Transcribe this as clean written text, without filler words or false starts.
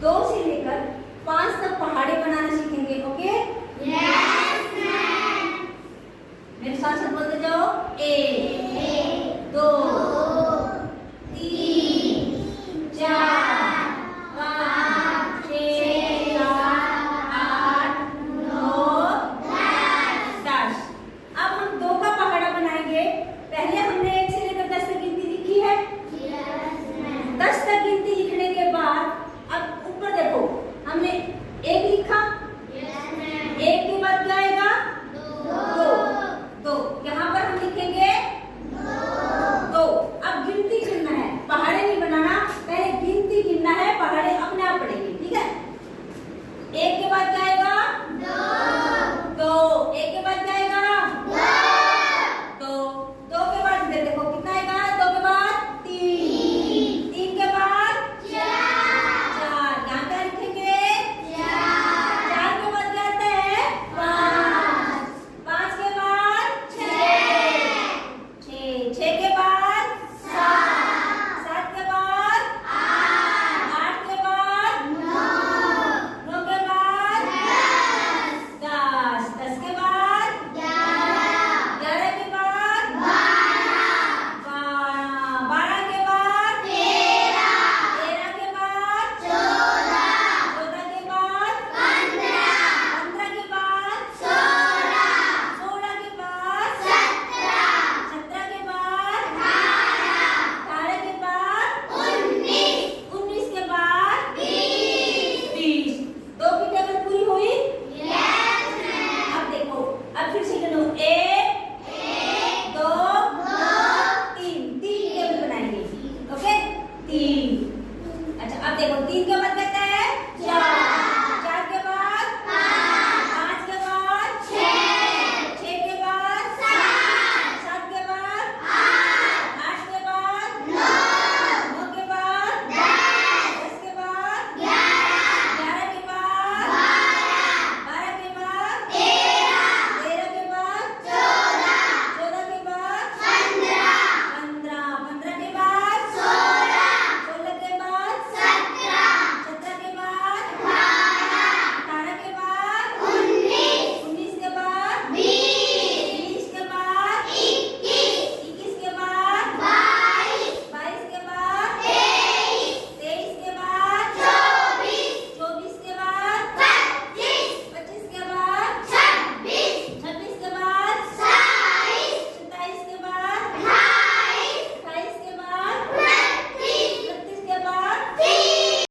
2 से लेकर 5 तक पहाड़े बनाना सीखेंगे। ओके? Yes ma'am. मेरे साथ साथ बोलते जाओ। 1 2 3 4 5 6 7 8 9 10। अब हम 2 का पहाड़ा बनाएंगे। पहले हमने 1 से लेकर 10 तक गिनती लिखी है। 10 तक गिनती लिखने के बाद अब ऊपर देखो, हमने 1 लिखा। 1 के बाद क्या आएगा? 2। यहाँ पर हम लिखेंगे 2। अब गिनती गिनना है, पहाड़े नहीं बनाना, पहले गिनती गिनना है, पहाड़े अपने आप पड़ेंगे। ठीक है? 1 के बाद क्या आएगा? 2। 1 के बाद क्या आएगा? 2 के बाद इधर देखो कितना आएगा? 2 के बाद 3। 3 के बाद 4। यहाँ क्या लिखेंगे? 4 के बाद क्या आता है? 5। 5 के बाद 6। 6 के बाद 7। 7 के बाद 8 के बाद 9 के बाद 10। 10 के बाद 11 के बाद 12 के बाद 13 के बाद 14 के बाद 15 के बाद 16 के बाद 17 के बाद 18 के बाद 19 के बाद 20। 2 की टेबल पूरी हुई। अब देखो, अब फिर से गिनो। 1 2 3 टेबल बनाएंगे। ओके? 3। अच्छा, अब देखो 3 के बाद क्या